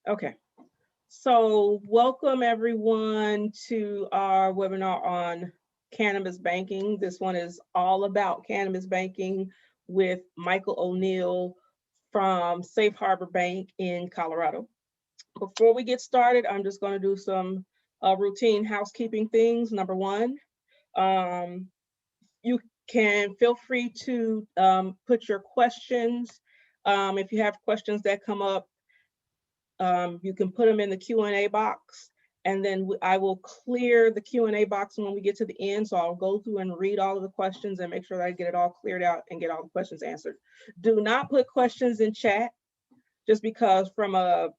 Okay, so welcome everyone to our webinar on cannabis banking. This one is all about cannabis banking with Michael O'Neill from Safe Harbor Bank in Colorado. Before we get started, I'm just going to do some routine housekeeping things. Number one, you can feel free to put your questions. If you have questions that come up, you can put them in the Q&A box, and then I will clear the Q&A box when we get to the end. So I'll go through and read all of the questions and make sure that I get it all cleared out and get all the questions answered. Do not put questions in chat, just because from a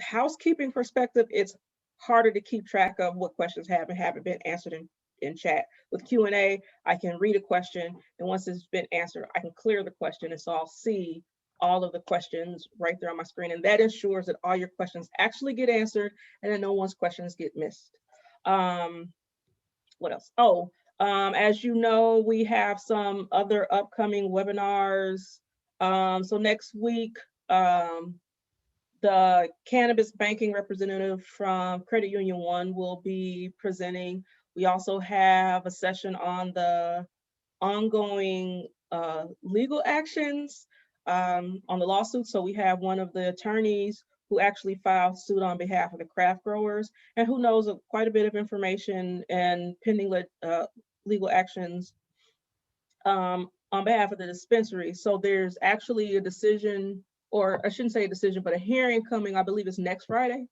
housekeeping perspective, it's harder to keep track of what questions have and haven't been answered in chat. With Q&A, I can read a question, and once it's been answered, I can clear the question, and so I'll see all of the questions right there on my screen, and that ensures that all your questions actually get answered and that no one's questions get missed. What else? Oh, as you know, we have some other upcoming webinars. So next week, the cannabis banking representative from Credit Union One will be presenting. We also have a session on the ongoing legal actions on the lawsuit. So we have one of the attorneys who actually filed suit on behalf of the craft growers and who knows quite a bit of information and pending legal actions on behalf of the dispensary. So there's actually a decision, or I shouldn't say a decision, but a hearing coming, I believe it's next Friday.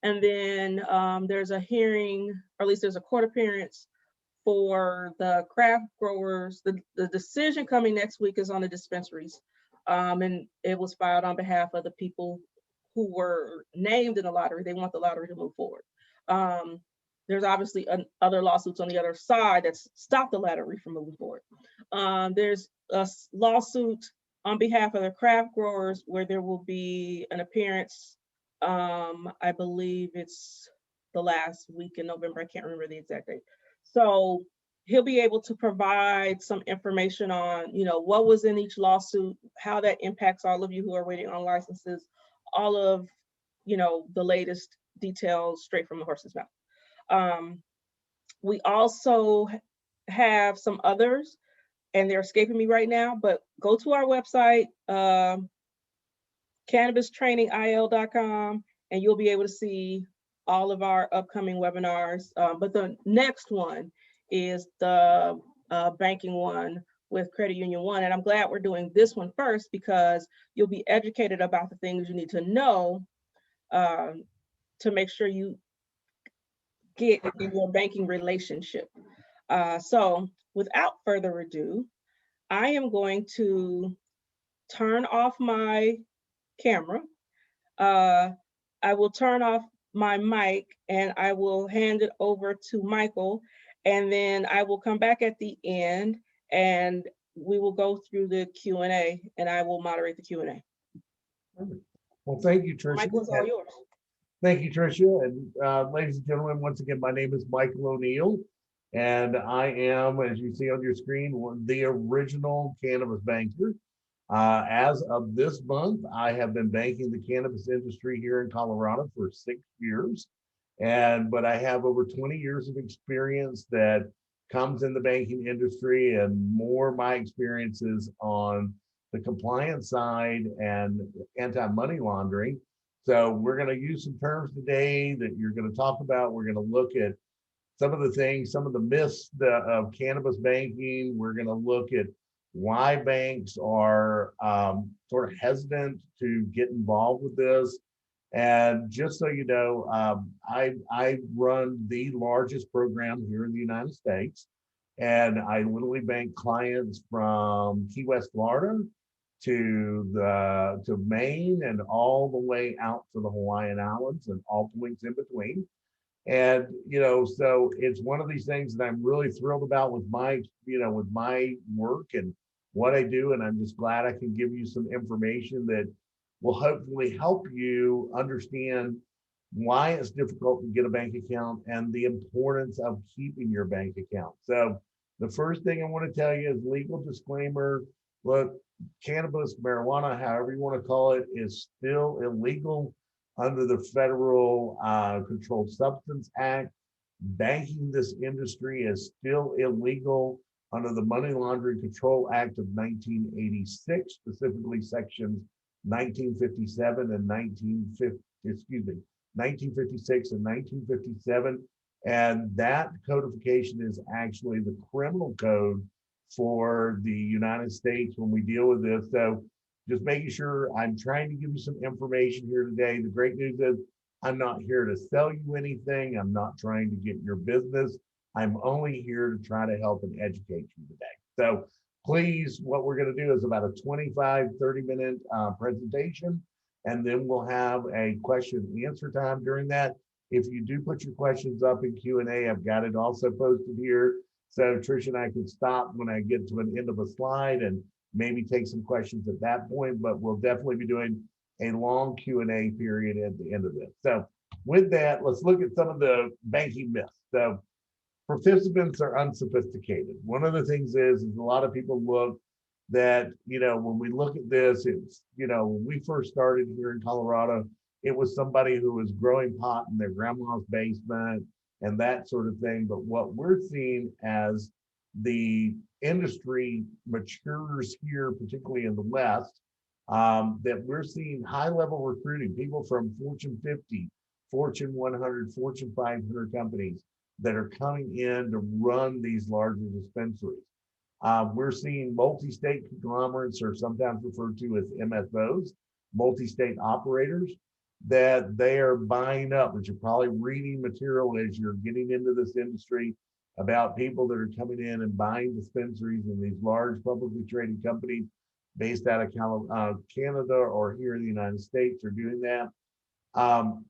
And then there's a hearing, or at least there's a court appearance for the craft growers. The decision coming next week is on the dispensaries. And it was filed on behalf of the people who were named in the lottery. They want the lottery to move forward. There's obviously other lawsuits on the other side that stop the lottery from moving forward. There's a lawsuit on behalf of the craft growers where there will be an appearance. I believe it's the last week in November. I can't remember the exact date. So he'll be able to provide some information on, what was in each lawsuit, how that impacts all of you who are waiting on licenses, all of, the latest details straight from the horse's mouth. We also have some others, and they're escaping me right now, but go to our website, cannabistrainingil.com, and you'll be able to see all of our upcoming webinars. But the next one is the banking one with Credit Union One. And I'm glad we're doing this one first because you'll be educated about the things you need to know to make sure you get in your banking relationship. So without further ado, I am going to turn off my camera. I will turn off my mic and I will hand it over to Michael, and then I will come back at the end and we will go through the Q&A and I will moderate the Q&A. Well, thank you, Tricia. Michael, it's all yours. Thank you, Tricia. And ladies and gentlemen, once again, my name is Michael O'Neill, and I am, as you see on your screen, the original cannabis banker. As of this month, I have been banking the cannabis industry here in Colorado for 6 years. But I have over 20 years of experience that comes in the banking industry, and more my experiences on the compliance side and anti-money laundering. So we're going to use some terms today that you're going to talk about. We're going to look at some of the things, some of the myths of cannabis banking. We're going to look at why banks are sort of hesitant to get involved with this. And just so you know, I run the largest program here in the United States, and I literally bank clients from Key West, Florida, to Maine, and all the way out to the Hawaiian Islands and all points in between. And so it's one of these things that I'm really thrilled about with my work and what I do. And I'm just glad I can give you some information that will hopefully help you understand why it's difficult to get a bank account and the importance of keeping your bank account. So the first thing I want to tell you is legal disclaimer. Look, cannabis, marijuana, however you want to call it, is still illegal under the Federal Controlled Substance Act. Banking this industry is still illegal under the Money Laundering Control Act of 1986, specifically sections 1957 and 1956 and 1957. And that codification is actually the criminal code for the United States when we deal with this. So just making sure I'm trying to give you some information here today. The great news is I'm not here to sell you anything. I'm not trying to get your business. I'm only here to try to help and educate you today. So please, what we're going to do is about a 25, 30-minute presentation, and then we'll have a question and answer time during that. If you do put your questions up in Q&A, I've got it also posted here. So Tricia and I can stop when I get to an end of a slide and maybe take some questions at that point, but we'll definitely be doing a long Q&A period at the end of this. So with that, let's look at some of the banking myths. So participants are unsophisticated. One of the things is a lot of people look that, when we look at this, it's, when we first started here in Colorado, it was somebody who was growing pot in their grandma's basement and that sort of thing. But what we're seeing as the industry matures here, particularly in the West, that we're seeing high-level recruiting, people from Fortune 50, Fortune 100, Fortune 500 companies that are coming in to run these larger dispensaries. We're seeing multi-state conglomerates, or sometimes referred to as MSOs, multi-state operators, that they are buying up, which you're probably reading material as you're getting into this industry about people that are coming in and buying dispensaries in these large publicly traded companies based out of Canada or here in the United States are doing that. The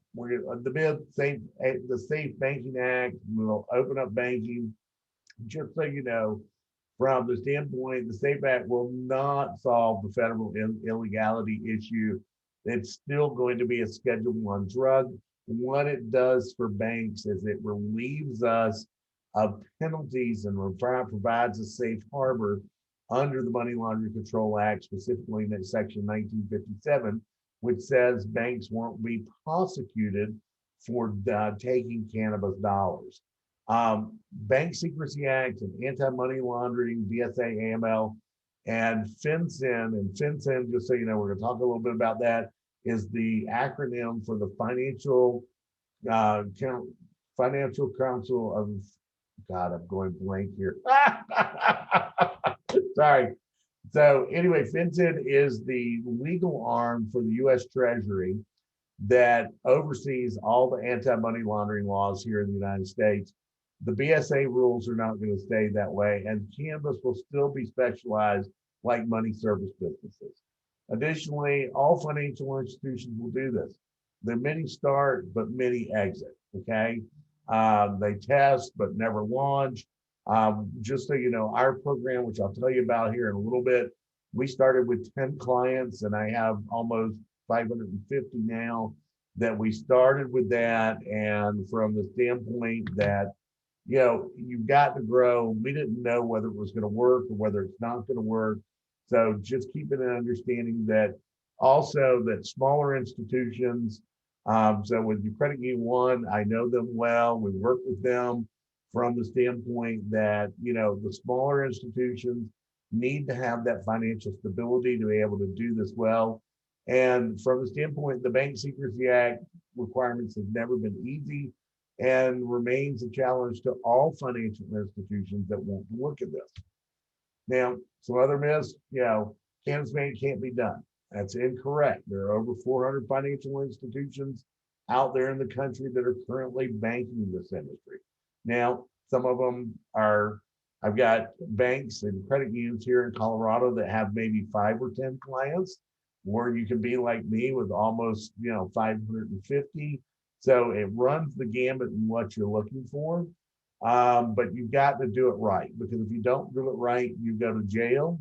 Safe Banking Act will open up banking. Just so you know, from the standpoint, the SAFE Act will not solve the federal illegality issue. It's still going to be a Schedule I drug. What it does for banks is it relieves us of penalties and provides a safe harbor under the Money Laundering Control Act, specifically in Section 1957, which says banks won't be prosecuted for taking cannabis dollars. Bank Secrecy Act and Anti-Money Laundering, BSA, AML, and FinCEN. And FinCEN, just so you know, we're going to talk a little bit about that, is the acronym for the Financial Council of, God, I'm going blank here. Sorry. So anyway, FinCEN is the legal arm for the U.S. Treasury that oversees all the anti-money laundering laws here in the United States. The BSA rules are not going to stay that way, and cannabis will still be specialized like money service businesses. Additionally, all financial institutions will do this. There are many start, but many exit, okay? They test, but never launch. Just so you know, our program, which I'll tell you about here in a little bit, we started with 10 clients, and I have almost 550 now that we started with that. And from the standpoint that, you've got to grow. We didn't know whether it was going to work or whether it's not going to work. So just keeping an understanding that also that smaller institutions, so with your Credit Union One, I know them well. We work with them from the standpoint that, the smaller institutions need to have that financial stability to be able to do this well. And from the standpoint, the Bank Secrecy Act requirements have never been easy and remains a challenge to all financial institutions that want to look at this. Now, some other myths, cannabis banking can't be done. That's incorrect. There are over 400 financial institutions out there in the country that are currently banking this industry. Now, some of them are, I've got banks and credit unions here in Colorado that have maybe 5 or 10 clients, or you can be like me with almost, 550. So it runs the gamut in what you're looking for, but you've got to do it right, because if you don't do it right, you go to jail.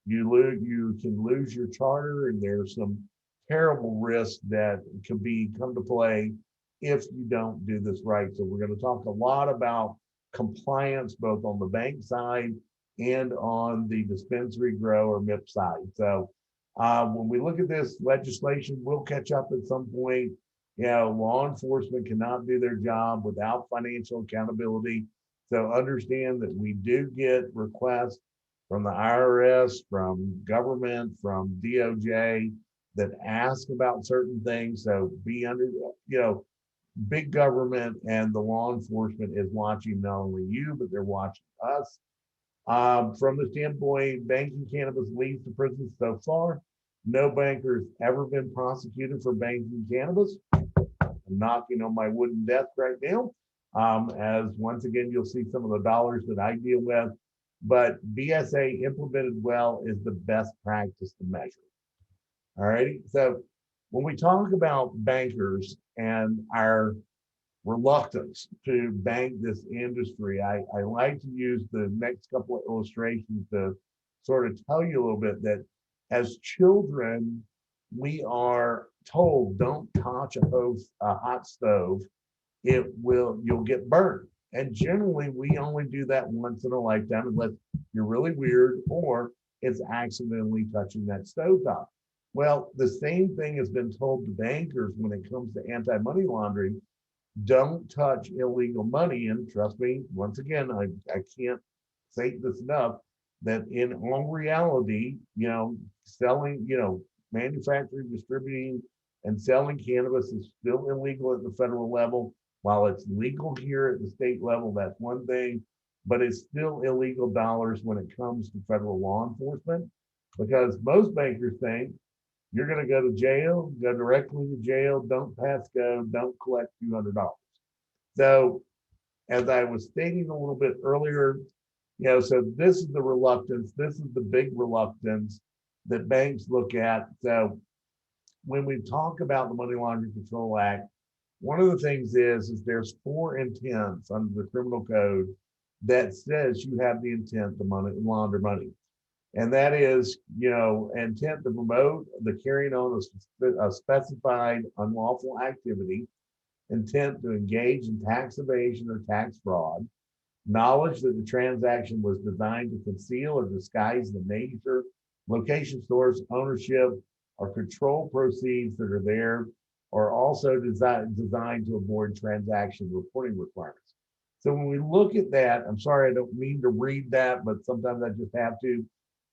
You can lose your charter, and there's some terrible risks that can come to play if you don't do this right. So we're going to talk a lot about compliance, both on the bank side and on the dispensary grow or MIP side. So when we look at this legislation, we'll catch up at some point. Law enforcement cannot do their job without financial accountability. So understand that we do get requests from the IRS, from government, from DOJ that ask about certain things. So be under, big government and the law enforcement is watching not only you, but they're watching us. From the standpoint, banking cannabis leads to prison so far. No banker has ever been prosecuted for banking cannabis. I'm knocking on my wooden desk right now. As once again, you'll see some of the dollars that I deal with. But BSA implemented well is the best practice to measure. All righty. So when we talk about bankers and our reluctance to bank this industry, I like to use the next couple of illustrations to sort of tell you a little bit that as children, we are told don't touch a hot stove. You'll get burned. And generally, we only do that once in a lifetime unless you're really weird or it's accidentally touching that stove top. Well, the same thing has been told to bankers when it comes to anti-money laundering. Don't touch illegal money. And trust me, once again, I can't say this enough that in all reality, selling, manufacturing, distributing, and selling cannabis is still illegal at the federal level. While it's legal here at the state level, that's one thing, but it's still illegal dollars when it comes to federal law enforcement because most bankers think you're going to go to jail, go directly to jail, don't pass go, don't collect $200. So, as I was stating a little bit earlier, so this is the reluctance, this is the big reluctance that banks look at. So, when we talk about the Money Laundering Control Act, one of the things is there's 4 intents under the criminal code that says you have the intent to launder money. And that is, intent to promote the carrying on of a specified unlawful activity, intent to engage in tax evasion or tax fraud, knowledge that the transaction was designed to conceal or disguise the nature, location, source, ownership, or control proceeds that are there, or also designed to avoid transaction reporting requirements. So when we look at that, I'm sorry, I don't mean to read that, but sometimes I just have to.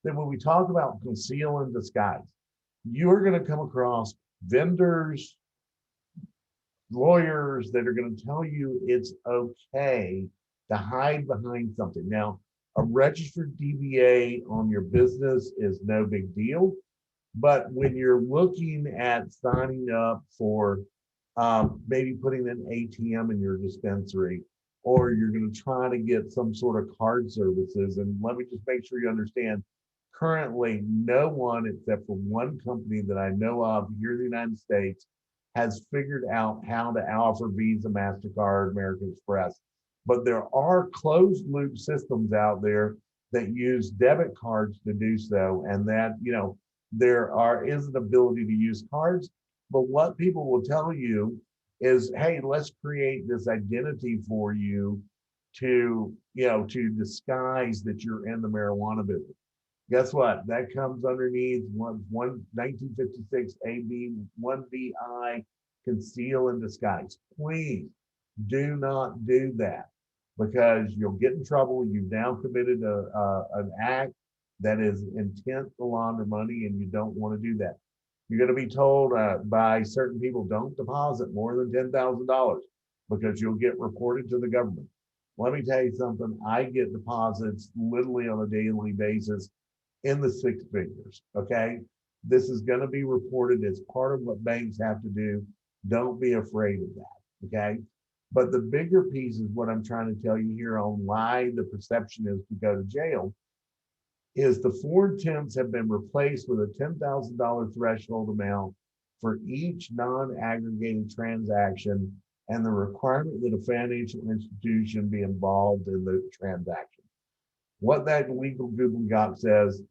Then when we talk about conceal and disguise, you're going to come across vendors, lawyers that are going to tell you it's okay to hide behind something. Now, a registered DBA on your business is no big deal. But when you're looking at signing up for maybe putting an ATM in your dispensary, or you're going to try to get some sort of card services, and let me just make sure you understand, currently no one except for one company that I know of here in the United States has figured out how to offer Visa, MasterCard, American Express. But there are closed loop systems out there that use debit cards to do so. And that, is an ability to use cards. But what people will tell you is, hey, let's create this identity for you to disguise that you're in the marijuana business. Guess what? That comes underneath 1956 AB 1BI, conceal and disguise. Please do not do that because you'll get in trouble. You've now committed an act that is intent to launder money, and you don't want to do that. You're going to be told by certain people, don't deposit more than $10,000 because you'll get reported to the government. Let me tell you something. I get deposits literally on a daily basis in the 6 figures. Okay. This is going to be reported as part of what banks have to do. Don't be afraid of that. Okay. But the bigger piece is what I'm trying to tell you here on why the perception is to go to jail is the 4 intents have been replaced with a $10,000 threshold amount for each non-aggregated transaction and the requirement that a financial institution be involved in the transaction. What that legal Google Doc says,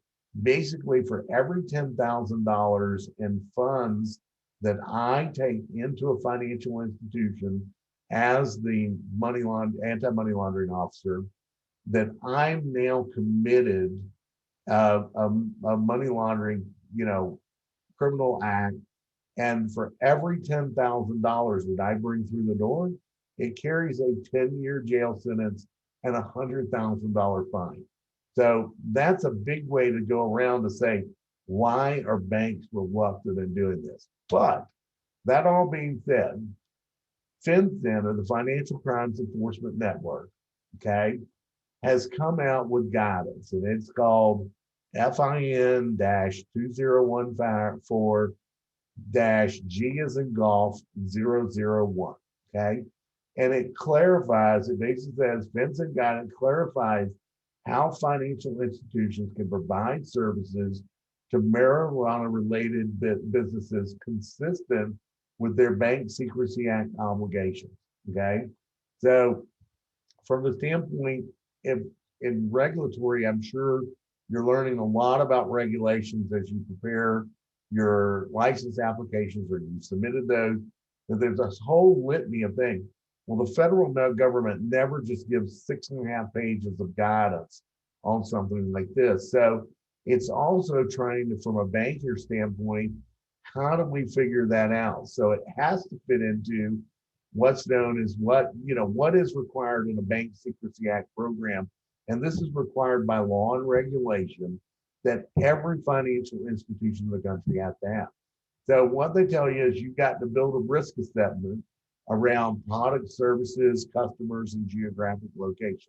basically for every $10,000 in funds that I take into a financial institution as the anti-money laundering officer, that I'm now committed a money laundering, criminal act And for every $10,000 that I bring through the door, it carries a 10-year jail sentence and a $100,000 fine. So that's a big way to go around to say, why are banks reluctant in doing this? But that all being said, FinCEN, or the Financial Crimes Enforcement Network, okay, has come out with guidance, and it's called FIN-2014-G as in golf 001. Okay. And it clarifies, it basically says FinCEN Guidance clarifies how financial institutions can provide services to marijuana related businesses consistent with their Bank Secrecy Act obligations. Okay. So from the standpoint in, in regulatory, I'm sure you're learning a lot about regulations as you prepare your license applications or you submitted those. That there's this whole litany of things. Well, the federal government never just gives 6.5 pages of guidance on something like this. So it's also trying to, from a banker standpoint, how do we figure that out? So it has to fit into what's known as what is required in a Bank Secrecy Act program. And this is required by law and regulation that every financial institution in the country has to have. So what they tell you is you've got to build a risk assessment around product, services, customers, and geographic locations.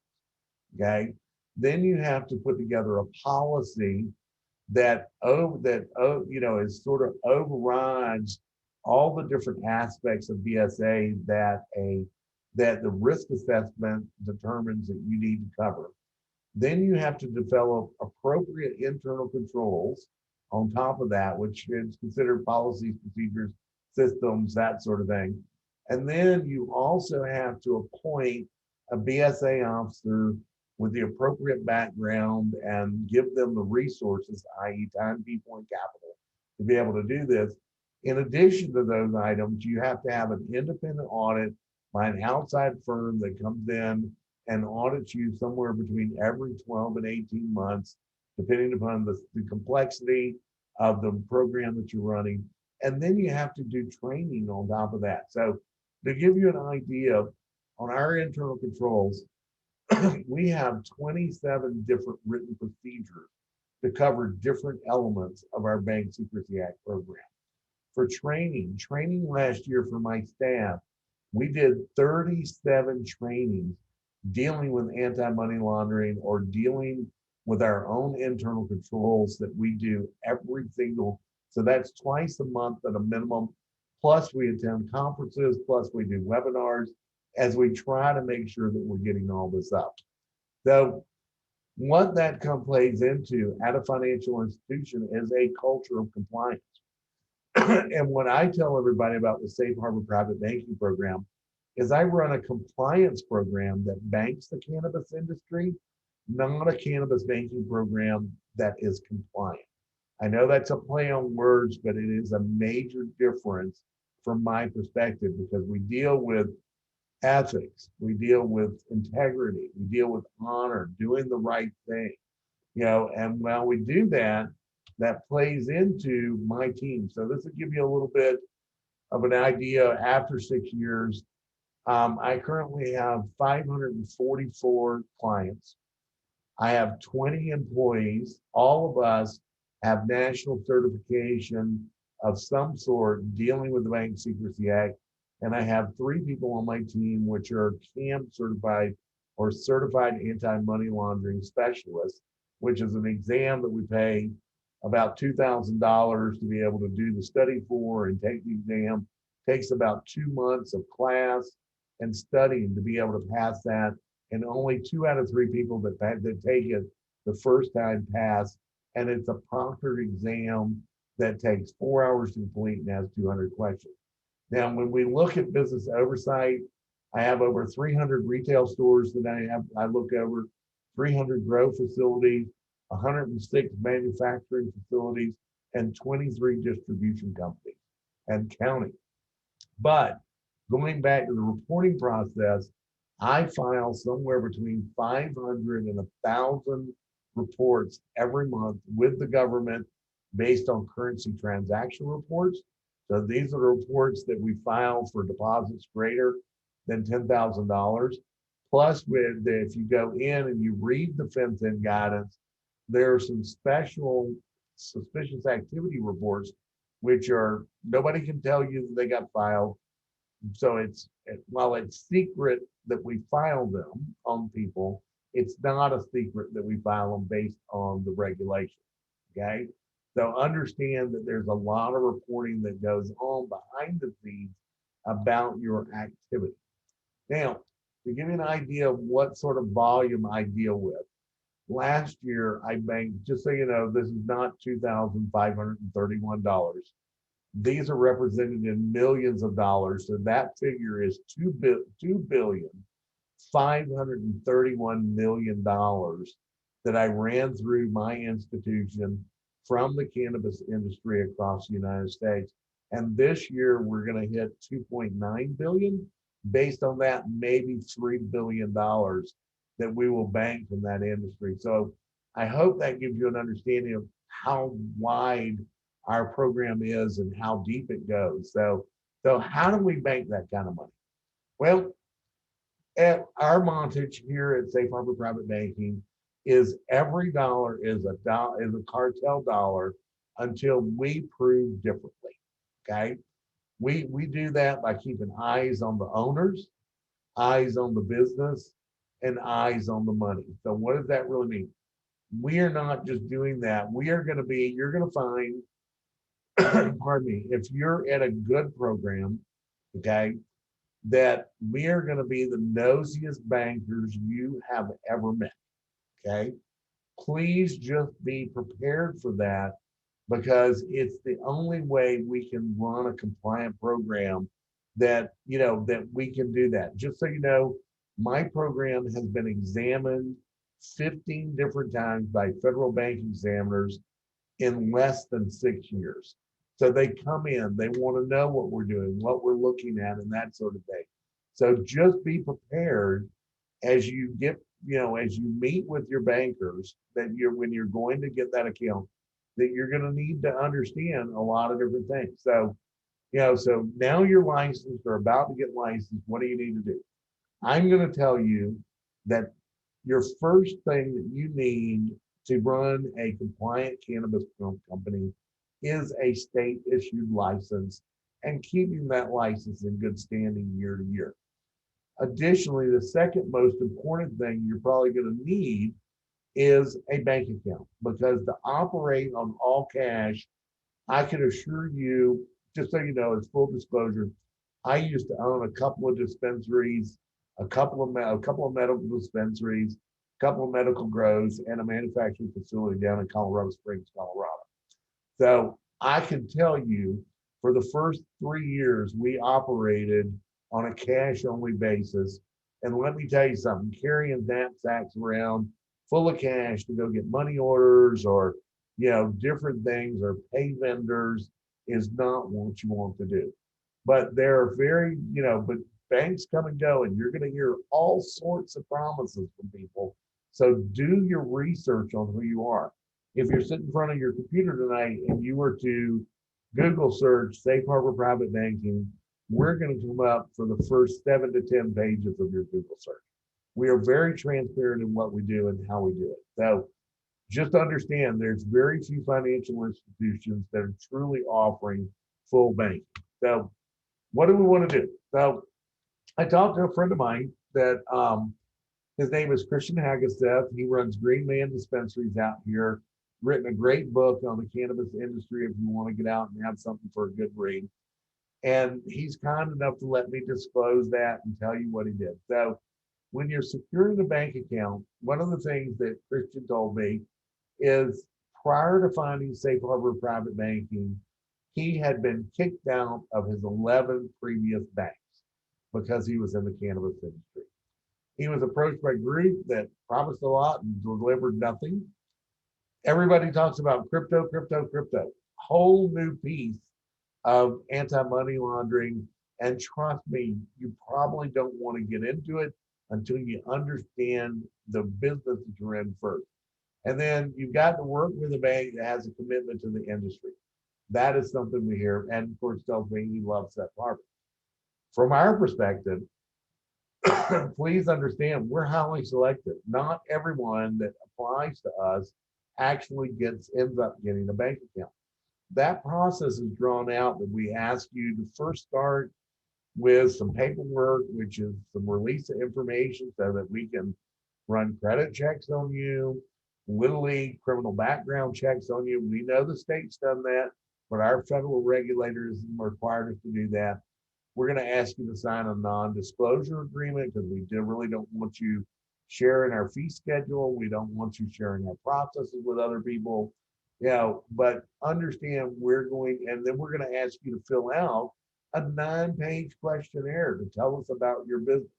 Okay. Then you have to put together a policy that is sort of overrides all the different aspects of BSA that the risk assessment determines that you need to cover. Then you have to develop appropriate internal controls on top of that, which is considered policies, procedures, systems, that sort of thing. And then you also have to appoint a BSA officer with the appropriate background and give them the resources, i.e. time, people, and capital, to be able to do this. In addition to those items, you have to have an independent audit by an outside firm that comes in and audits you somewhere between every 12 and 18 months, depending upon the complexity of the program that you're running. And then you have to do training on top of that. So to give you an idea, on our internal controls, we have 27 different written procedures to cover different elements of our Bank Secrecy Act program. For training last year for my staff, we did 37 trainings dealing with anti-money laundering or dealing with our own internal controls that we do every single, so that's twice a month at a minimum. Plus we attend conferences, plus we do webinars as we try to make sure that we're getting all this up. So what that plays into at a financial institution is a culture of compliance. And what I tell everybody about the Safe Harbor Private Banking Program is I run a compliance program that banks the cannabis industry, not a cannabis banking program that is compliant. I know that's a play on words, but it is a major difference from my perspective because we deal with ethics, we deal with integrity, we deal with honor, doing the right thing, and while we do that, that plays into my team. So this will give you a little bit of an idea after 6 years. I currently have 544 clients. I have 20 employees. All of us have national certification of some sort dealing with the Bank Secrecy Act. And I have 3 people on my team, which are CAM certified or certified anti-money laundering specialists, which is an exam that we pay about $2,000 to be able to do the study for and take the exam. Takes about 2 months of class and studying to be able to pass that. And only 2 out of 3 people that take it the first time pass. And it's a proctored exam that takes 4 hours to complete and has 200 questions. Now, when we look at business oversight, I have over 300 retail stores that I look over, 300 grow facilities, 106 manufacturing facilities, and 23 distribution companies and counting. But going back to the reporting process, I file somewhere between 500 and 1,000 reports every month with the government based on currency transaction reports. So these are the reports that we file for deposits greater than $10,000. Plus, if you go in and you read the FinCEN guidance, there are some special suspicious activity reports, which are nobody can tell you that they got filed. So while it's secret that we file them on people, it's not a secret that we file them based on the regulation. Okay. So understand that there's a lot of reporting that goes on behind the scenes about your activity. Now, to give you an idea of what sort of volume I deal with, last year I banked, just so you know, this is not $2,531. These are represented in millions of dollars. So that figure is $2,531,000,000 that I ran through my institution from the cannabis industry across the United States. And this year we're going to hit 2.9 billion. Based on that, maybe $3 billion that we will bank from that industry. So I hope that gives you an understanding of how wide our program is and how deep it goes. So how do we bank that kind of money? Well, at our montage here at Safe Harbor Private Banking is every dollar is a cartel dollar until we prove differently. Okay. We do that by keeping eyes on the owners, eyes on the business, and eyes on the money. So what does that really mean? We are not just doing that. You're going to find, pardon me, if you're at a good program, okay, that we are going to be the nosiest bankers you have ever met. Okay. Please just be prepared for that because it's the only way we can run a compliant program that, that we can do that. Just so you know, my program has been examined 15 different times by federal bank examiners in less than 6 years. So they come in, they want to know what we're doing, what we're looking at, and that sort of thing. So just be prepared as you get, as you meet with your bankers, that when you're going to get that account, that you're going to need to understand a lot of different things. So, so now you're licensed or about to get licensed. What do you need to do? I'm going to tell you that your first thing that you need to run a compliant cannabis company is a state issued license and keeping that license in good standing year to year. Additionally, the second most important thing you're probably going to need is a bank account because to operate on all cash, I can assure you, just so you know, it's full disclosure, I used to own a couple of dispensaries, a couple of medical dispensaries, a couple of medical grows, and a manufacturing facility down in Colorado Springs, Colorado. So I can tell you, for the first 3 years, we operated on a cash only basis. And let me tell you something, carrying knapsacks around full of cash to go get money orders or, different things or pay vendors is not what you want to do. But there are but banks come and go and you're going to hear all sorts of promises from people. So do your research on who you are. If you're sitting in front of your computer tonight and you were to Google search Safe Harbor Private Banking, we're going to come up for the first 7 to 10 pages of your Google search. We are very transparent in what we do and how we do it. So just understand there's very few financial institutions that are truly offering full banking. So what do we want to do? So I talked to a friend of mine that his name is Christian Hagesteth. He runs Green Man Dispensaries out here, written a great book on the cannabis industry if you want to get out and have something for a good read. And he's kind enough to let me disclose that and tell you what he did. So when you're securing a bank account, one of the things that Christian told me is prior to finding Safe Harbor Private Banking, he had been kicked out of his 11 previous banks because he was in the cannabis industry. He was approached by a group that promised a lot and delivered nothing. Everybody talks about crypto, crypto, crypto. Whole new piece of anti-money laundering. And trust me, you probably don't want to get into it until you understand the business that you're in first. And then you've got to work with a bank that has a commitment to the industry. That is something we hear, and of course tells me he loves that part. From our perspective, please understand we're highly selective. Not everyone that applies to us actually ends up getting a bank account. That process is drawn out that we ask you to first start with some paperwork, which is some release of information so that we can run credit checks on you, literally criminal background checks on you. We know the state's done that, but our federal regulators required us to do that. We're going to ask you to sign a non-disclosure agreement because we really don't want you sharing our fee schedule. We don't want you sharing our processes with other people. But understand and then we're going to ask you to fill out a 9-page questionnaire to tell us about your business.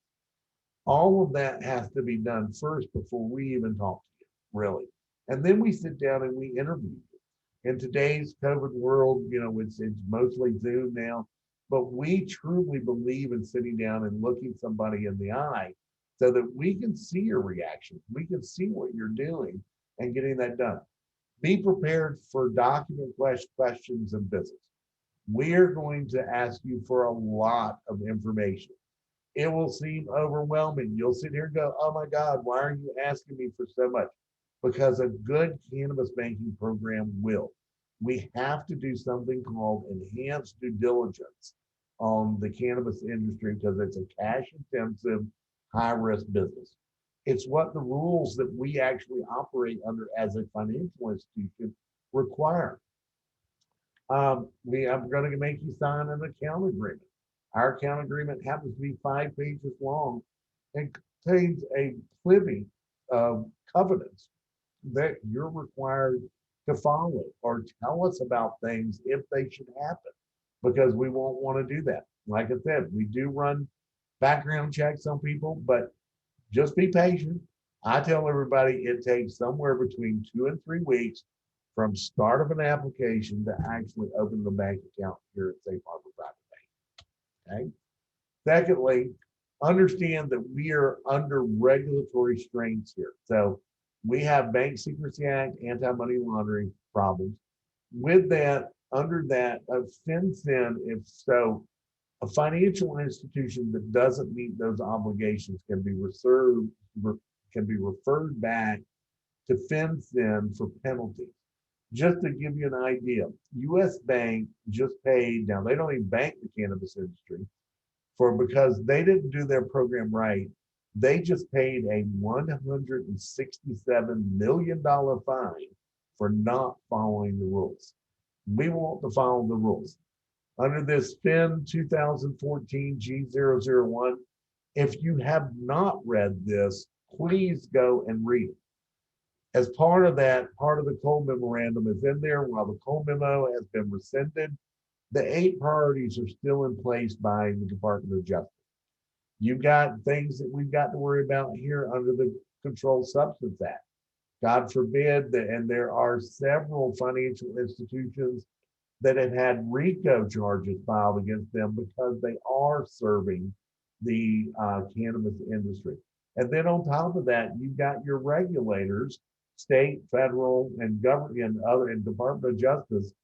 All of that has to be done first before we even talk to you, really. And then we sit down and we interview you. In today's COVID world, it's mostly Zoom now, but we truly believe in sitting down and looking somebody in the eye so that we can see your reaction. We can see what you're doing and getting that done. Be prepared for document questions and business. We're going to ask you for a lot of information. It will seem overwhelming. You'll sit here and go, oh my God, why are you asking me for so much? Because a good cannabis banking program will. We have to do something called enhanced due diligence on the cannabis industry because it's a cash intensive, high risk business. It's what the rules that we actually operate under as a financial institution require. I'm going to make you sign an account agreement. Our account agreement happens to be 5 pages long and contains a plenty of covenants that you're required to follow or tell us about things if they should happen, because we won't want to do that. Like I said, we do run background checks on people, but just be patient. I tell everybody it takes somewhere between 2 and 3 weeks from start of an application to actually open the bank account here at Safe Harbor Private Bank. Okay. Secondly, understand that we are under regulatory strains here. So we have Bank Secrecy Act, anti-money laundering problems. With that, under that, of FinCEN, if so, a financial institution that doesn't meet those obligations can be referred back to FinCEN for penalties. Just to give you an idea, US Bank just paid, now they don't even bank the cannabis industry, because they didn't do their program right. They just paid a $167 million fine for not following the rules. We want to follow the rules. Under this FIN 2014 G001, if you have not read this, please go and read it. As part of that, part of the Cole memorandum is in there. While the Cole memo has been rescinded, the 8 priorities are still in place by the Department of Justice. You've got things that we've got to worry about here under the Controlled Substance Act. God forbid and there are several financial institutions that have had RICO charges filed against them because they are serving the cannabis industry. And then on top of that, you've got your regulators, state, federal, and government and Department of Justice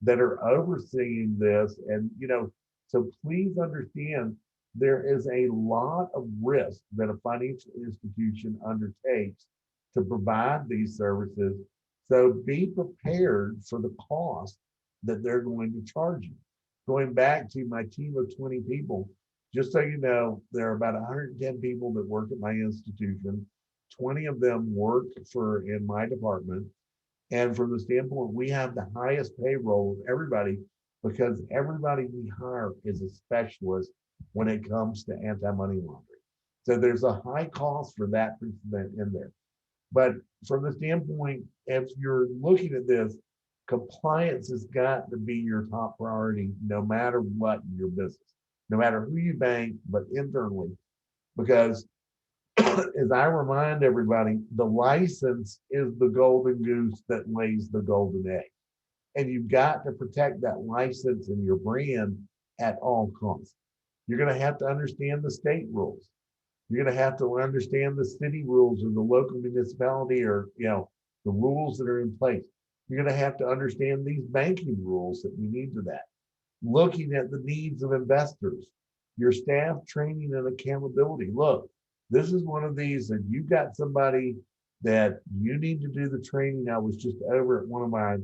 that are overseeing this. And, so please understand there is a lot of risk that a financial institution undertakes to provide these services. So be prepared for the cost that they're going to charge you. Going back to my team of 20 people, just so you know, there are about 110 people that work at my institution. 20 of them work in my department. And from the standpoint, we have the highest payroll of everybody because everybody we hire is a specialist when it comes to anti-money laundering. So there's a high cost for that in there. But from the standpoint, if you're looking at this, compliance has got to be your top priority, no matter what in your business, no matter who you bank, but internally, because as I remind everybody, the license is the golden goose that lays the golden egg. And you've got to protect that license and your brand at all costs. You're going to have to understand the state rules. You're going to have to understand the city rules or the local municipality or, the rules that are in place. You're going to have to understand these banking rules that we need to that. Looking at the needs of investors, your staff training and accountability. Look, this is one of these that you've got somebody that you need to do the training. I was just over at one of my,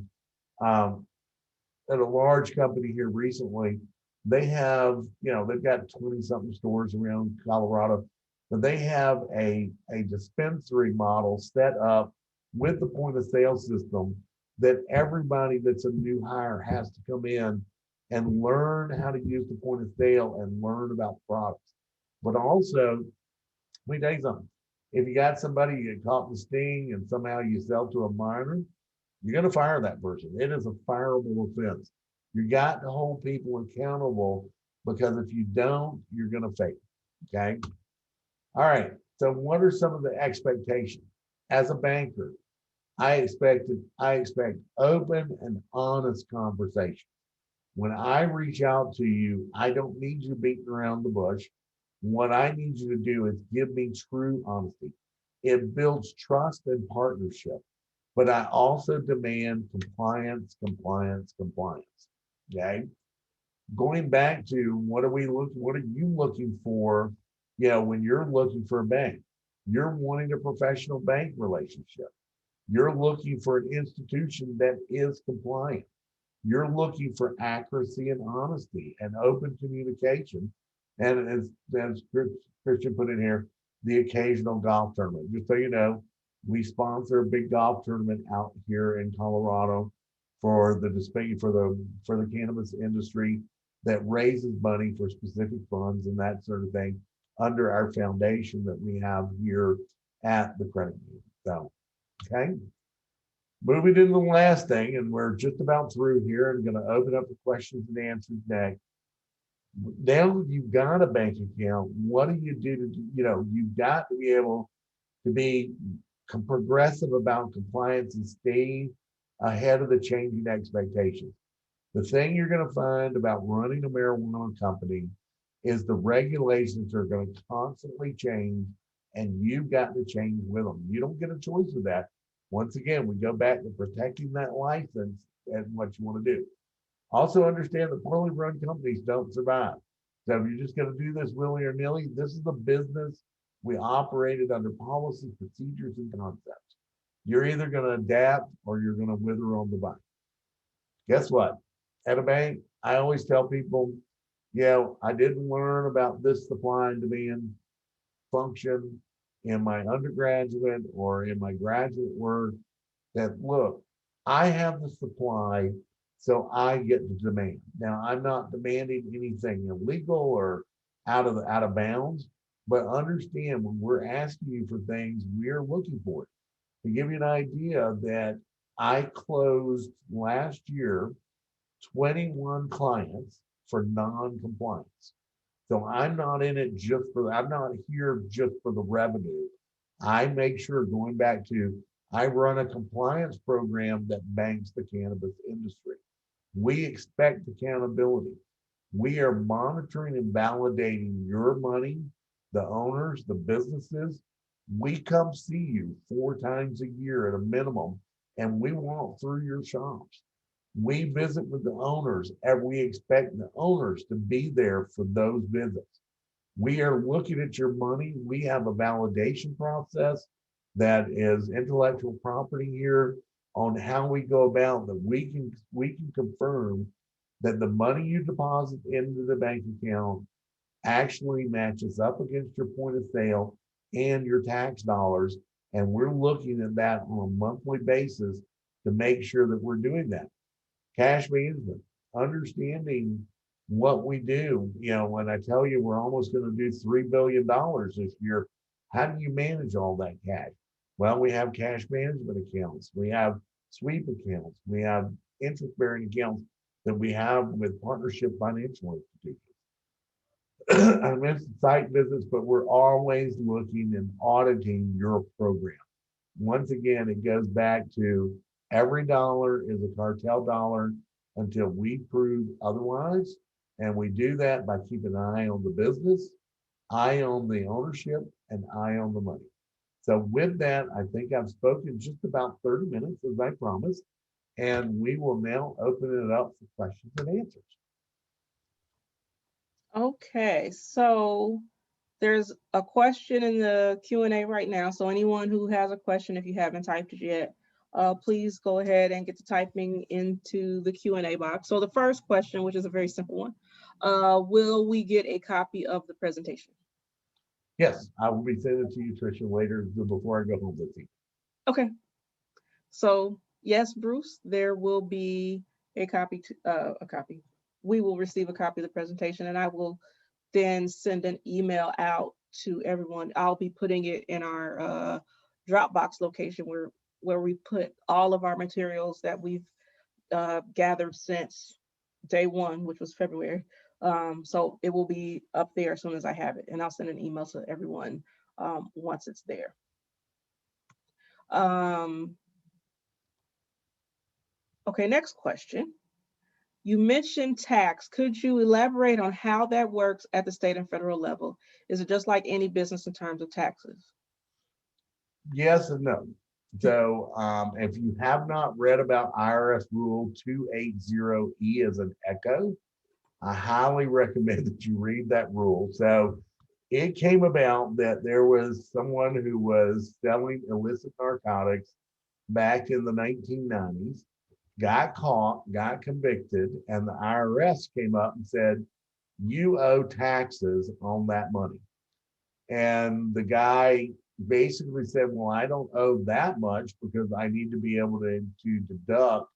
at a large company here recently. They have, they've got 20 something stores around Colorado, but they have a dispensary model set up with the point of sale system that everybody that's a new hire has to come in and learn how to use the point of sale and learn about products. But also, let me tell you something. If you got somebody you get caught in the sting and somehow you sell to a minor, you're going to fire that person. It is a fireable offense. You got to hold people accountable, because if you don't, you're going to fail. Okay. All right. So what are some of the expectations? As a banker, I expect open and honest conversation. When I reach out to you, I don't need you beating around the bush. What I need you to do is give me true honesty. It builds trust and partnership, but I also demand compliance, compliance, compliance. Okay. Going back to what are you looking for? When you're looking for a bank, you're wanting a professional bank relationship. You're looking for an institution that is compliant. You're looking for accuracy and honesty and open communication. And as Christian put in here, the occasional golf tournament. Just so you know, we sponsor a big golf tournament out here in Colorado for the cannabis industry that raises money for specific funds and that sort of thing under our foundation that we have here at the credit union. So, okay. Moving to the last thing, and we're just about through here. I'm going to open up the questions and answers next. Now you've got a bank account. What do you do to, you've got to be able to be progressive about compliance and stay ahead of the changing expectations. The thing you're going to find about running a marijuana company is the regulations are going to constantly change, and you've got to change with them. You don't get a choice with that. Once again, we go back to protecting that license and what you want to do. Also understand that poorly run companies don't survive. So if you're just going to do this willy or nilly, this is the business we operated under policies, procedures, and concepts. You're either going to adapt or you're going to wither on the vine. Guess what? At a bank, I always tell people, I didn't learn about this supply and demand function in my undergraduate or in my graduate work. That look, I have the supply, so I get the demand. Now, I'm not demanding anything illegal or out of bounds, but understand when we're asking you for things, we're looking for it. To give you an idea, that I closed last year 21 clients for non-compliance. So I'm not I'm not here just for the revenue. I make sure, going back to, I run a compliance program that banks the cannabis industry. We expect accountability. We are monitoring and validating your money, the owners, the businesses. We come see you 4 times a year at a minimum, and we walk through your shops. We visit with the owners, and we expect the owners to be there for those visits. We are looking at your money. We have a validation process that is intellectual property here on how we go about that. We can confirm that the money you deposit into the bank account actually matches up against your point of sale and your tax dollars. And we're looking at that on a monthly basis to make sure that we're doing that. Cash management, understanding what we do. When I tell you we're almost going to do $3 billion this year, how do you manage all that cash? Well, we have cash management accounts. We have sweep accounts. We have interest-bearing accounts that we have with partnership financial institutions. I mentioned site visits, but we're always looking and auditing your program. Once again, it goes back to every dollar is a cartel dollar until we prove otherwise. And we do that by keeping an eye on the business, eye on the ownership, and eye on the money. So with that, I think I've spoken just about 30 minutes, as I promised. And we will now open it up for questions and answers. Okay, so there's a question in the Q&A right now. So anyone who has a question, if you haven't typed it yet, please go ahead and get to typing into the Q&A box. So the first question, which is a very simple one, will we get a copy of the presentation? Yes, I will be sending it to you, Tricia, later before I go home this evening. Okay. So yes, Bruce, there will be a copy. We will receive a copy of the presentation, and I will then send an email out to everyone. I'll be putting it in our Dropbox location where we put all of our materials that we've gathered since day one, which was February. So it will be up there as soon as I have it, and I'll send an email to everyone once it's there. Okay, next question. You mentioned tax. Could you elaborate on how that works at the state and federal level? Is it just like any business in terms of taxes? Yes and no. So if you have not read about IRS Rule 280E as an echo, I highly recommend that you read that rule. So it came about that there was someone who was selling illicit narcotics back in the 1990s, got caught, got convicted, and the IRS came up and said, you owe taxes on that money. And the guy basically said, well, I don't owe that much because I need to be able to deduct,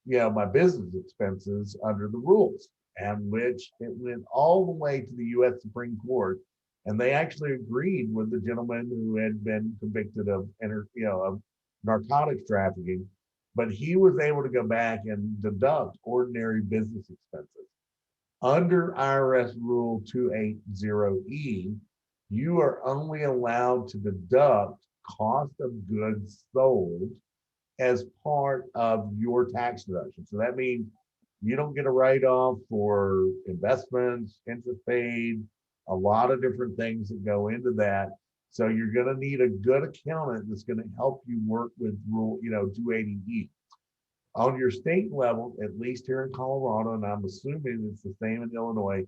my business expenses under the rules. And which it went all the way to the U.S. Supreme Court. And they actually agreed with the gentleman who had been convicted of, of narcotics trafficking, but he was able to go back and deduct ordinary business expenses. Under IRS Rule 280E, you are only allowed to deduct cost of goods sold as part of your tax deduction. So that means you don't get a write-off for investments, interest paid, a lot of different things that go into that. So you're going to need a good accountant that's going to help you work with Rule, 280E. On your state level, at least here in Colorado, and I'm assuming it's the same in Illinois,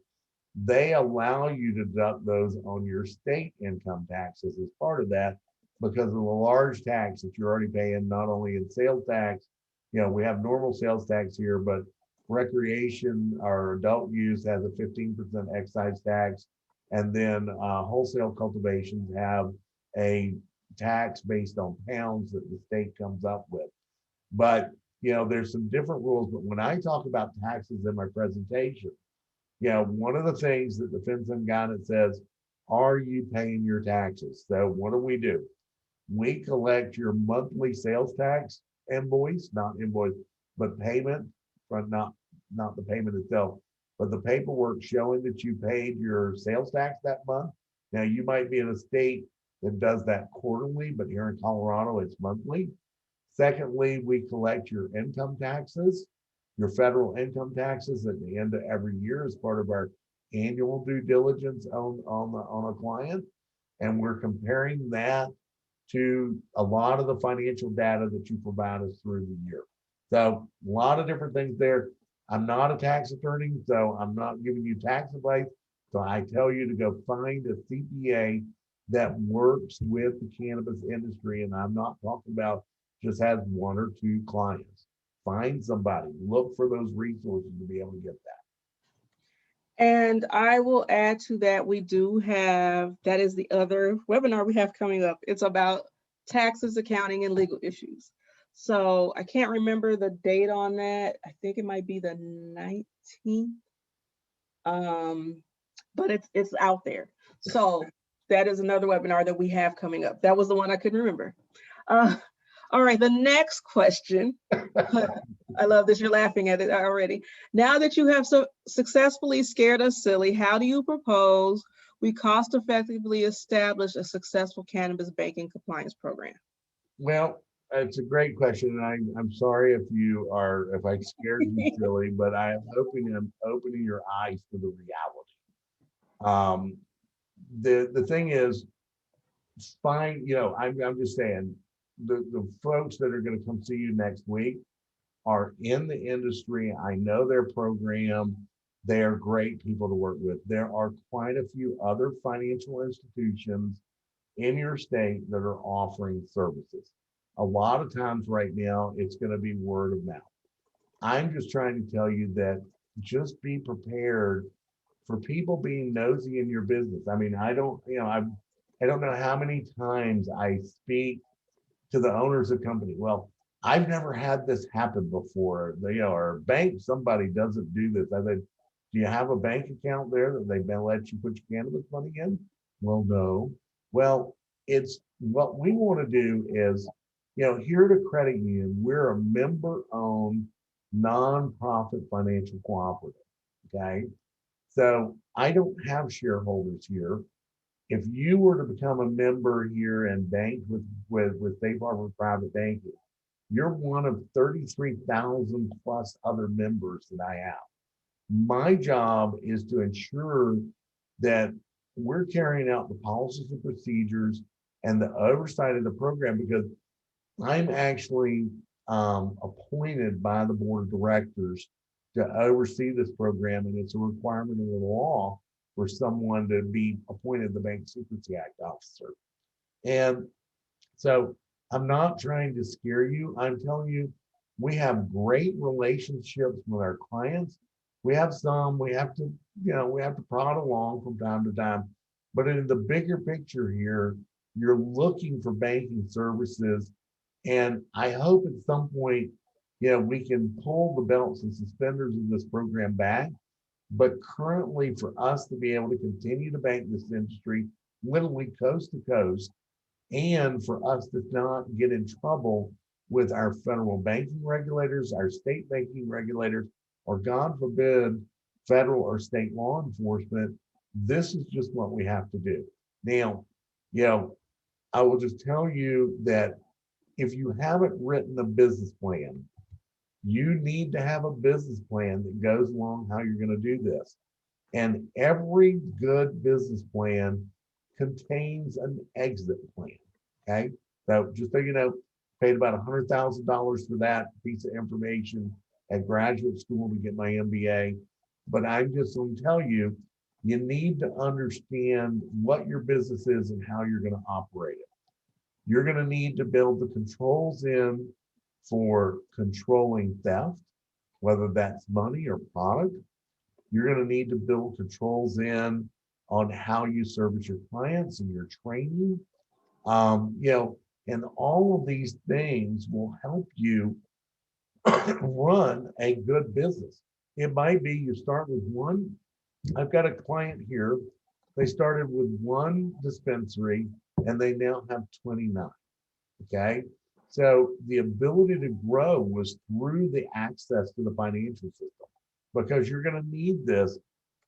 they allow you to deduct those on your state income taxes as part of that because of the large tax that you're already paying, not only in sales tax, we have normal sales tax here, but recreation or adult use has a 15% excise tax. And then wholesale cultivations have a tax based on pounds that the state comes up with. But, there's some different rules. But when I talk about taxes in my presentation, one of the things that the FinCEN Guidance says, are you paying your taxes? So what do? We collect your monthly sales tax invoice, but payment, but not the payment itself, but the paperwork showing that you paid your sales tax that month. Now you might be in a state that does that quarterly, but here in Colorado, it's monthly. Secondly, we collect your income taxes, your federal income taxes at the end of every year as part of our annual due diligence on a client. And we're comparing that to a lot of the financial data that you provide us through the year. So a lot of different things there. I'm not a tax attorney, so I'm not giving you tax advice. So I tell you to go find a CPA that works with the cannabis industry. And I'm not talking about just has one or two clients. Find somebody, look for those resources to be able to get that. And I will add to that, we do have, that is the other webinar we have coming up. It's about taxes, accounting, and legal issues. So I can't remember the date on that. I think it might be the 19th. But it's out there. So that is another webinar that we have coming up. That was the one I couldn't remember. All right, the next question. I love this, you're laughing at it already. Now that you have so successfully scared us silly, how do you propose we cost effectively establish a successful cannabis banking compliance program? Well, it's a great question. And I'm sorry if I scared you silly, but I'm opening your eyes to the reality. The thing is, fine, I'm just saying, the folks that are going to come see you next week are in the industry. I know their program. They are great people to work with. There are quite a few other financial institutions in your state that are offering services. A lot of times right now, it's going to be word of mouth. I'm just trying to tell you that just be prepared for people being nosy in your business. I mean, I don't know how many times I speak to the owners of company. Well, I've never had this happen before. Our bank, somebody doesn't do this. I said, do you have a bank account there that they've been let you put your cannabis money in? Well, no. Well, it's what we want to do is, here at a credit union, we're a member-owned nonprofit financial cooperative. Okay. So I don't have shareholders here. If you were to become a member here and bank with Safe Harbor Private Banking, you're one of 33,000 plus other members that I have. My job is to ensure that we're carrying out the policies and procedures and the oversight of the program, because I'm actually appointed by the board of directors to oversee this program, and it's a requirement of the law for someone to be appointed the Bank Secrecy Act officer. And so I'm not trying to scare you. I'm telling you, we have great relationships with our clients. We have some, we have to, we have to prod along from time to time. But in the bigger picture here, you're looking for banking services. And I hope at some point, we can pull the belts and suspenders of this program back. But currently, for us to be able to continue to bank this industry, literally coast to coast, and for us to not get in trouble with our federal banking regulators, our state banking regulators, or God forbid, federal or state law enforcement, this is just what we have to do. Now, I will just tell you that if you haven't written a business plan, you need to have a business plan that goes along how you're going to do this. And every good business plan contains an exit plan. Okay. So just so you know, paid about $100,000 for that piece of information at graduate school to get my MBA. But I'm just going to tell you, you need to understand what your business is and how you're going to operate it. You're going to need to build the controls in for controlling theft, whether that's money or product. You're going to need to build controls in on how you service your clients and your training. And all of these things will help you run a good business. It might be you start with one. I've got a client here. They started with one dispensary and they now have 29. Okay. So the ability to grow was through the access to the financial system, because you're going to need this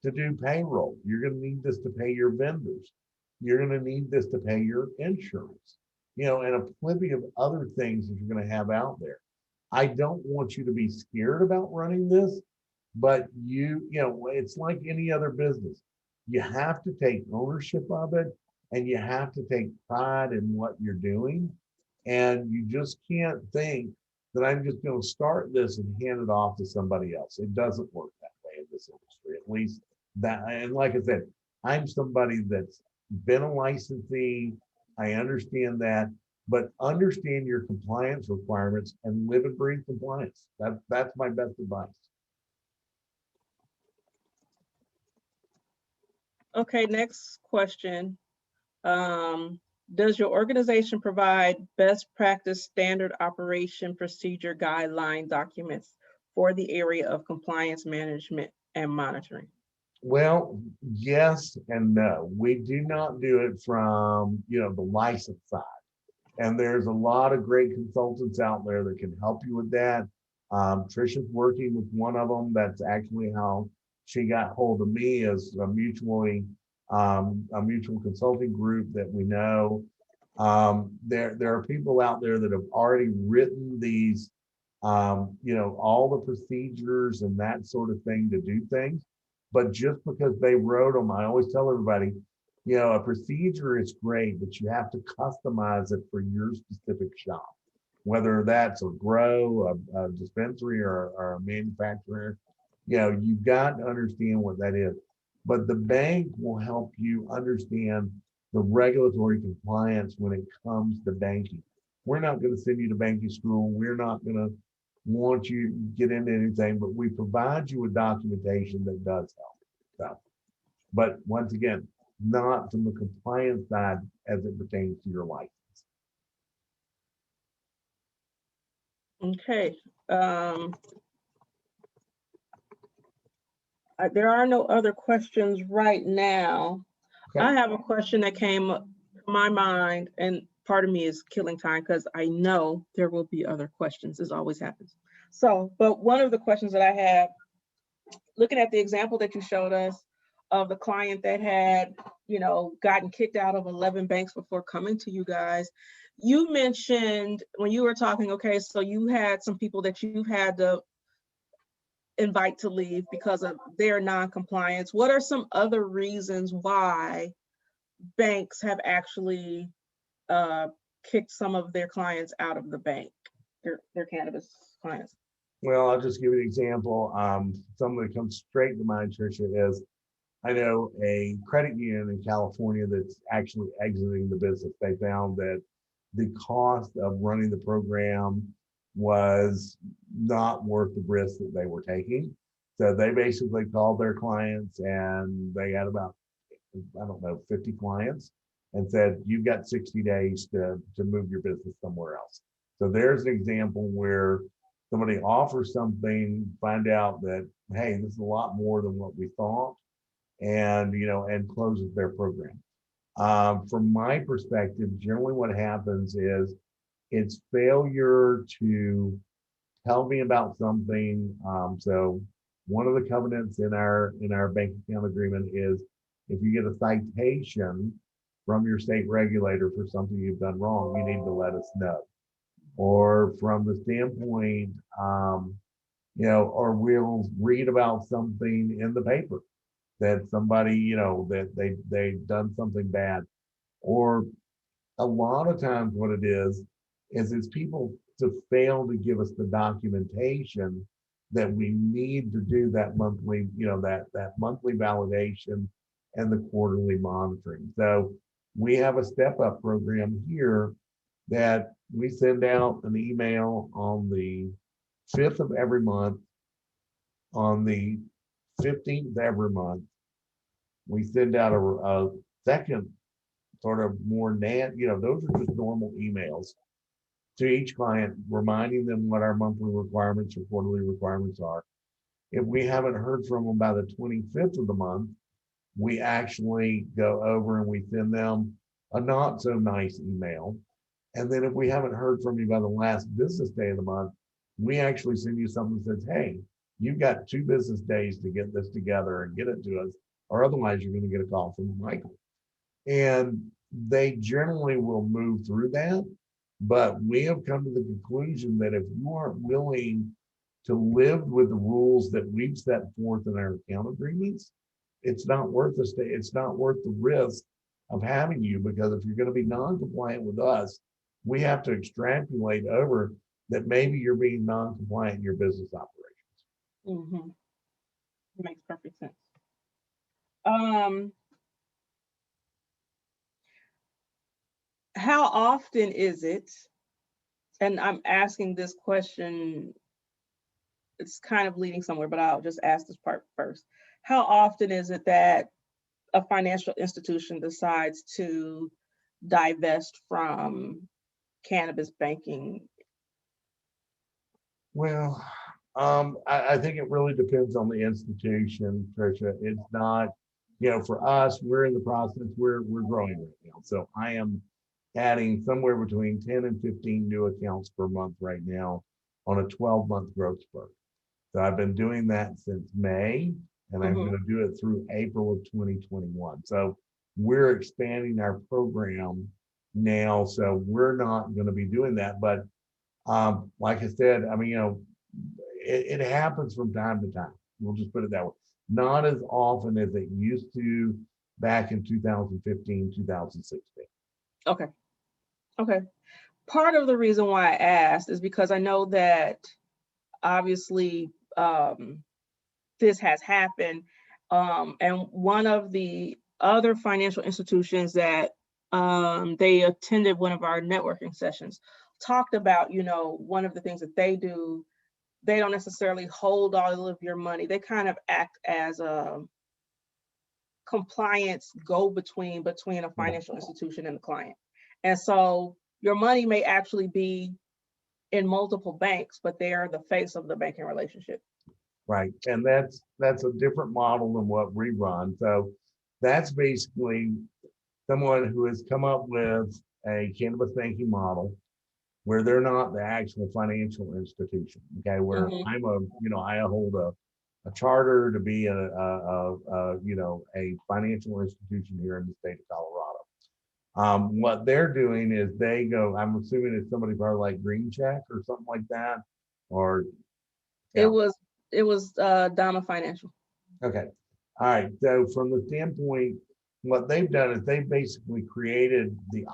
to do payroll. You're going to need this to pay your vendors. You're going to need this to pay your insurance, and a plenty of other things that you're going to have out there. I don't want you to be scared about running this, but it's like any other business. You have to take ownership of it, and you have to take pride in what you're doing. And you just can't think that I'm just going to start this and hand it off to somebody else. It doesn't work that way in this industry, at least that. And like I said, I'm somebody that's been a licensee. I understand that, but understand your compliance requirements and live and breathe compliance. That's my best advice. Okay, next question. Does your organization provide best practice standard operation procedure guideline documents for the area of compliance management and monitoring? Well, yes and no. We do not do it from, the license side. And there's a lot of great consultants out there that can help you with that. Trisha's working with one of them. That's actually how she got hold of me, as a mutual consulting group that we know. There are people out there that have already written these, all the procedures and that sort of thing to do things. But just because they wrote them, I always tell everybody, a procedure is great, but you have to customize it for your specific shop. whether that's a grow, a dispensary, or a manufacturer. You've got to understand what that is. But the bank will help you understand the regulatory compliance when it comes to banking. We're not going to send you to banking school. We're not going to want you to get into anything, but we provide you with documentation that does help. So, but once again, not from the compliance side as it pertains to your license. Okay. There are no other questions right now. Okay. I have a question that came up to my mind, and part of me is killing time because I know there will be other questions. This always happens. So, but one of the questions that I have, looking at the example that you showed us of the client that had, gotten kicked out of 11 banks before coming to you guys, you mentioned when you were talking, okay, so you had some people that you had to invite to leave because of their non-compliance. What are some other reasons why banks have actually kicked some of their clients out of the bank, their cannabis clients? Well, I'll just give you an example. Something that comes straight to mind, Tricia, is I know a credit union in California that's actually exiting the business. They found that the cost of running the program was not worth the risk that they were taking. So they basically called their clients, and they had about, I don't know, 50 clients, and said, you've got 60 days to move your business somewhere else. So there's an example where somebody offers something, find out that, hey, this is a lot more than what we thought, and and closes their program. From my perspective, generally what happens is it's failure to tell me about something. So one of the covenants in our bank account agreement is if you get a citation from your state regulator for something you've done wrong, you need to let us know. Or from the standpoint, or we'll read about something in the paper that somebody, that they've done something bad. Or a lot of times what it is it's people to fail to give us the documentation that we need to do that monthly, that monthly validation and the quarterly monitoring. So we have a step up program here that we send out an email on the 5th of every month, on the 15th of every month. We send out a second sort of more those are just normal emails to each client, reminding them what our monthly requirements or quarterly requirements are. If we haven't heard from them by the 25th of the month, we actually go over and we send them a not so nice email. And then if we haven't heard from you by the last business day of the month, we actually send you something that says, hey, you've got 2 business days to get this together and get it to us, or otherwise you're going to get a call from Michael. And they generally will move through that. But we have come to the conclusion that if you aren't willing to live with the rules that we've set forth in our account agreements, it's not worth it's not worth the risk of having you, because if you're going to be non-compliant with us, we have to extrapolate over that maybe you're being non-compliant in your business operations. Mm-hmm. Makes perfect sense. How often is it, and I'm asking this question, it's kind of leading somewhere, but I'll just ask this part first. How often is it that a financial institution decides to divest from cannabis banking? Well, I think it really depends on the institution, Tricia. It's not, for us, we're in the process, we're growing right now. So I am adding somewhere between 10 and 15 new accounts per month right now on a 12-month growth spurt. So I've been doing that since May, and I'm going to do it through April of 2021. So we're expanding our program now. So we're not going to be doing that. But like I said, I mean, it happens from time to time. We'll just put it that way. Not as often as it used to back in 2015, 2016. Okay. part of the reason why I asked is because I know that obviously this has happened. And one of the other financial institutions that they attended one of our networking sessions talked about, one of the things that they do, they don't necessarily hold all of your money. They kind of act as a compliance go-between between a financial institution and the client. And so your money may actually be in multiple banks, but they are the face of the banking relationship. Right. And that's a different model than what we run. So that's basically someone who has come up with a cannabis banking model where they're not the actual financial institution. Okay. Where I'm I hold a charter to be a financial institution here in the state of Colorado. What they're doing is they go, I'm assuming it's somebody probably like Green Check or something like that, or yeah. It was Dama Financial. Okay. All right. So from the standpoint, what they've done is they basically created the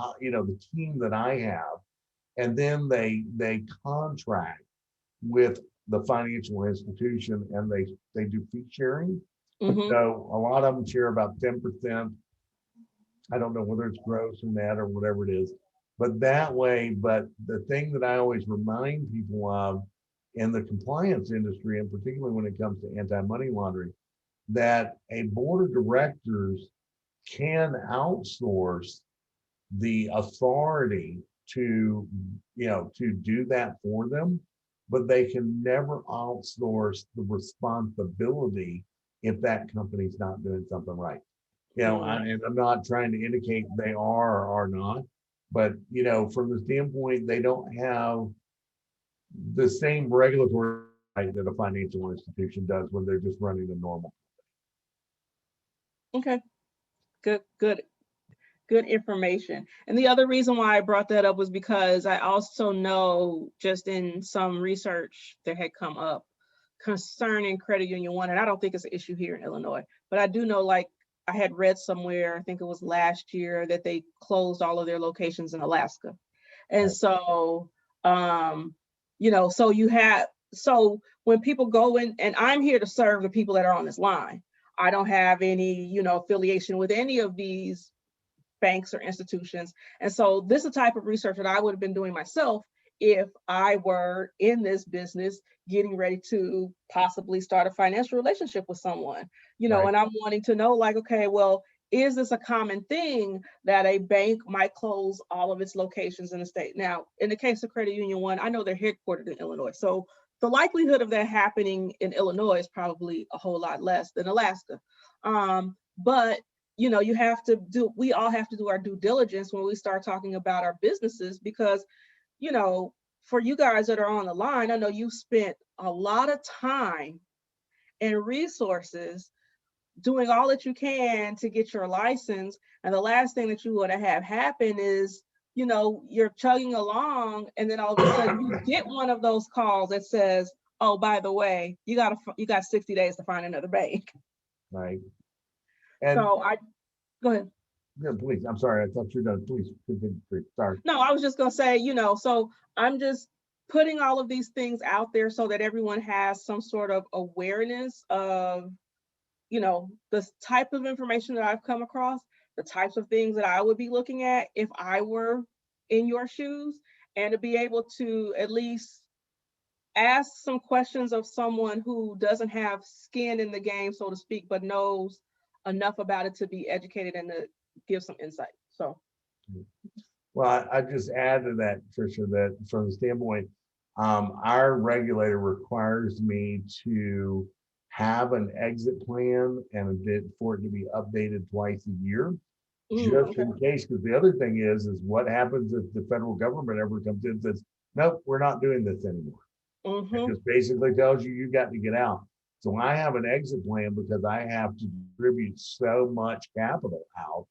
team that I have, and then they contract with the financial institution, and they do fee sharing. So a lot of them share about 10%. I don't know whether it's gross or net or whatever it is, but that way. But the thing that I always remind people of in the compliance industry, and particularly when it comes to anti-money laundering, that a board of directors can outsource the authority to do that for them, but they can never outsource the responsibility if that company's not doing something right. And I'm not trying to indicate they are or are not, but from the standpoint, they don't have the same regulatory right that a financial institution does when they're just running a normal. Okay, good information. And the other reason why I brought that up was because I also know just in some research that had come up concerning Credit Union One, and I don't think it's an issue here in Illinois, but I do know, like I had read somewhere, I think it was last year, that they closed all of their locations in Alaska. And so, so when people go in, and I'm here to serve the people that are on this line. I don't have any, affiliation with any of these banks or institutions. And so this is the type of research that I would have been doing myself if I were in this business getting ready to possibly start a financial relationship with someone, right. And I'm wanting to know, like, okay, well, is this a common thing that a bank might close all of its locations in the state? Now, in the case of Credit Union One, I know they're headquartered in Illinois. So the likelihood of that happening in Illinois is probably a whole lot less than Alaska. But we all have to do our due diligence when we start talking about our businesses, because, for you guys that are on the line, I know you spent a lot of time and resources doing all that you can to get your license. And the last thing that you want to have happen is, you're chugging along and then all of a sudden you get one of those calls that says, oh, by the way, you got 60 days to find another bank. Right. And so go ahead. Yeah, please. I'm sorry. I thought you were done. Please. Sorry. No, I was just going to say, so I'm just putting all of these things out there so that everyone has some sort of awareness of, the type of information that I've come across, the types of things that I would be looking at if I were in your shoes, and to be able to at least ask some questions of someone who doesn't have skin in the game, so to speak, but knows enough about it to be educated and to give some insight. So, well, I just add to that, Tricia, that from the standpoint, our regulator requires me to have an exit plan and for it to be updated twice a year, just in case. Because the other thing is what happens if the federal government ever comes in and says, nope, we're not doing this anymore. It just basically tells you got to get out. So I have an exit plan because I have to distribute so much capital out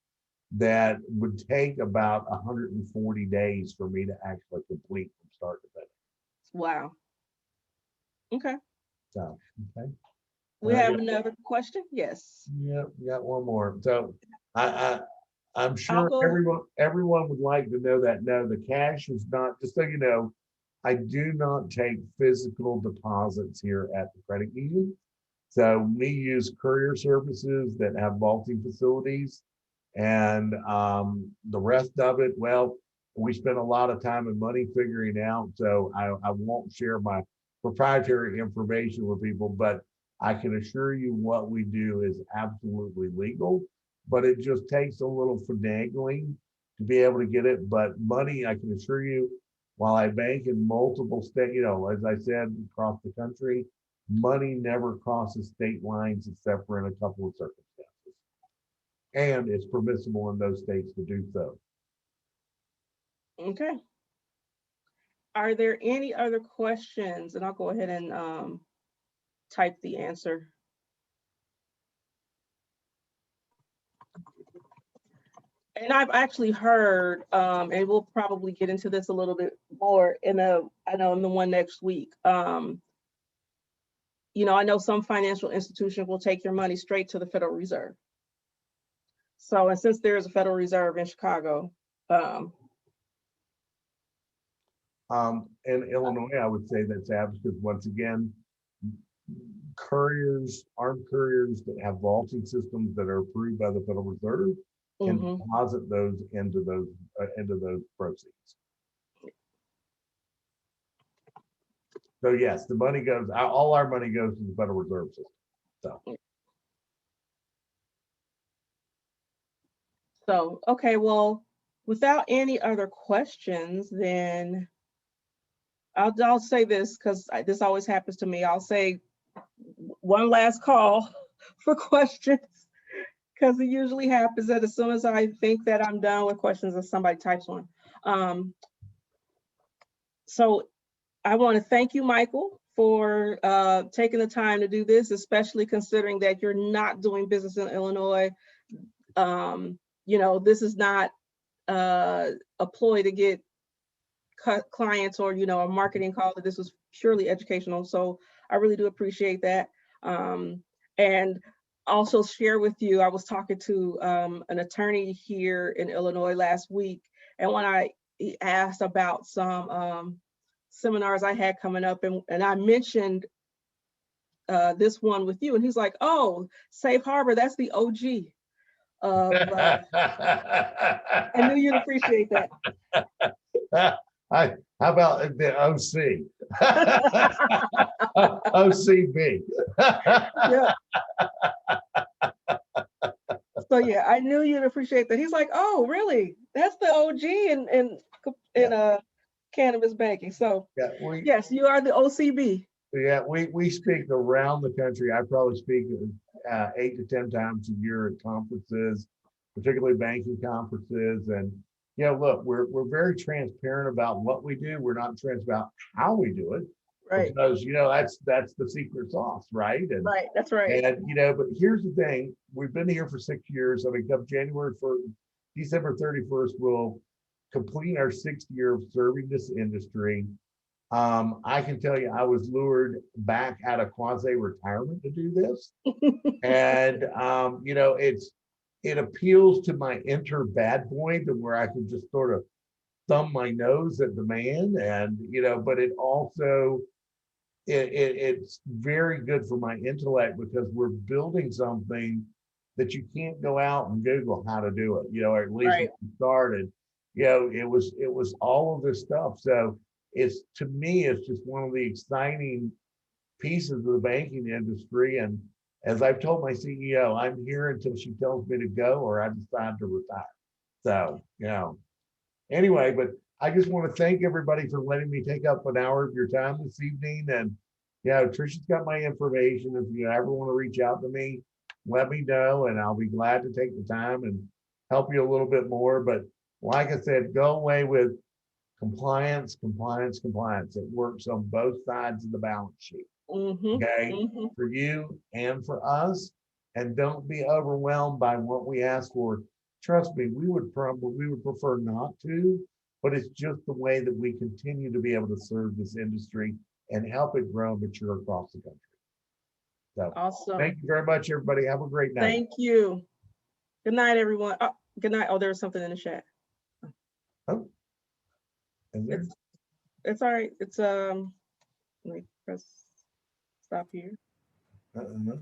that would take about 140 days for me to actually complete from start to finish. Wow. Okay. So, okay. We have another question. Yes. Yeah, we got one more. So I I'm I'll sure go. everyone would like to know that. No, the cash is not, just so you know, I do not take physical deposits here at the credit union. So we use courier services that have vaulting facilities, and the rest of it, well, we spend a lot of time and money figuring out. So I won't share my proprietary information with people, but I can assure you what we do is absolutely legal, but it just takes a little finagling to be able to get it. But money, I can assure you, while I bank in multiple states, as I said, across the country, money never crosses state lines except for in a couple of circumstances. And it's permissible in those states to do so. Okay. Are there any other questions? And I'll go ahead and type the answer. And I've actually heard, and we'll probably get into this a little bit more I know in the one next week. I know some financial institution will take your money straight to the Federal Reserve. So, and since there is a Federal Reserve in Chicago, in Illinois, I would say that's because once again, armed couriers that have vaulting systems that are approved by the Federal Reserve can deposit those into those proceeds. So yes, the money goes. All our money goes to the Federal Reserve system. So okay, well, without any other questions, then I'll say this because this always happens to me. I'll say one last call for questions, because it usually happens that as soon as I think that I'm done with questions, that somebody types one. So I want to thank you, Michael, for taking the time to do this, especially considering that you're not doing business in Illinois. This is not a ploy to get clients or, a marketing call. That this was purely educational. So I really do appreciate that. And also share with you, I was talking to an attorney here in Illinois last week, and when he asked about some seminars I had coming up, and I mentioned this one with you, and he's like, "Oh, Safe Harbor, that's the OG of." I knew you'd appreciate that. How about the OC? OCB. Yeah. So yeah, I knew you'd appreciate that. He's like, "Oh, really? That's the OG in cannabis banking." So yeah, yes, you are the OCB. Yeah, we speak around the country. I probably speak 8 to 10 times a year at conferences, particularly banking conferences. And look, we're very transparent about what we do. We're not transparent about how we do it, right? Because that's the secret sauce, right? And right, that's right. And but here's the thing: we've been here for 6 years. I mean, come January 1st, December 31st, we'll complete our 6th year of serving this industry. I can tell you, I was lured back out of quasi-retirement to do this, and it appeals to my inner bad boy, to where I can just sort of thumb my nose at the man, and but it also it's very good for my intellect, because we're building something that you can't go out and Google how to do it, or at least right. when we started, it was all of this stuff. So to me, it's just one of the exciting pieces of the banking industry. And as I've told my CEO, I'm here until she tells me to go or I decide to retire. So, anyway, but I just want to thank everybody for letting me take up an hour of your time this evening. And Trisha's got my information. If you ever want to reach out to me, let me know, and I'll be glad to take the time and help you a little bit more. But like I said, go away with compliance. It works on both sides of the balance sheet. Okay, for you and for us. And don't be overwhelmed by what we ask for. Trust me, we would prefer not to, but it's just the way that we continue to be able to serve this industry and help it grow and mature across the country. So awesome. Thank you very much, everybody. Have a great night. Thank you. Good night, everyone. Good night. Oh, there's something in the chat. Oh. Is there? It's all right. It's let me press stop here. Uh-uh.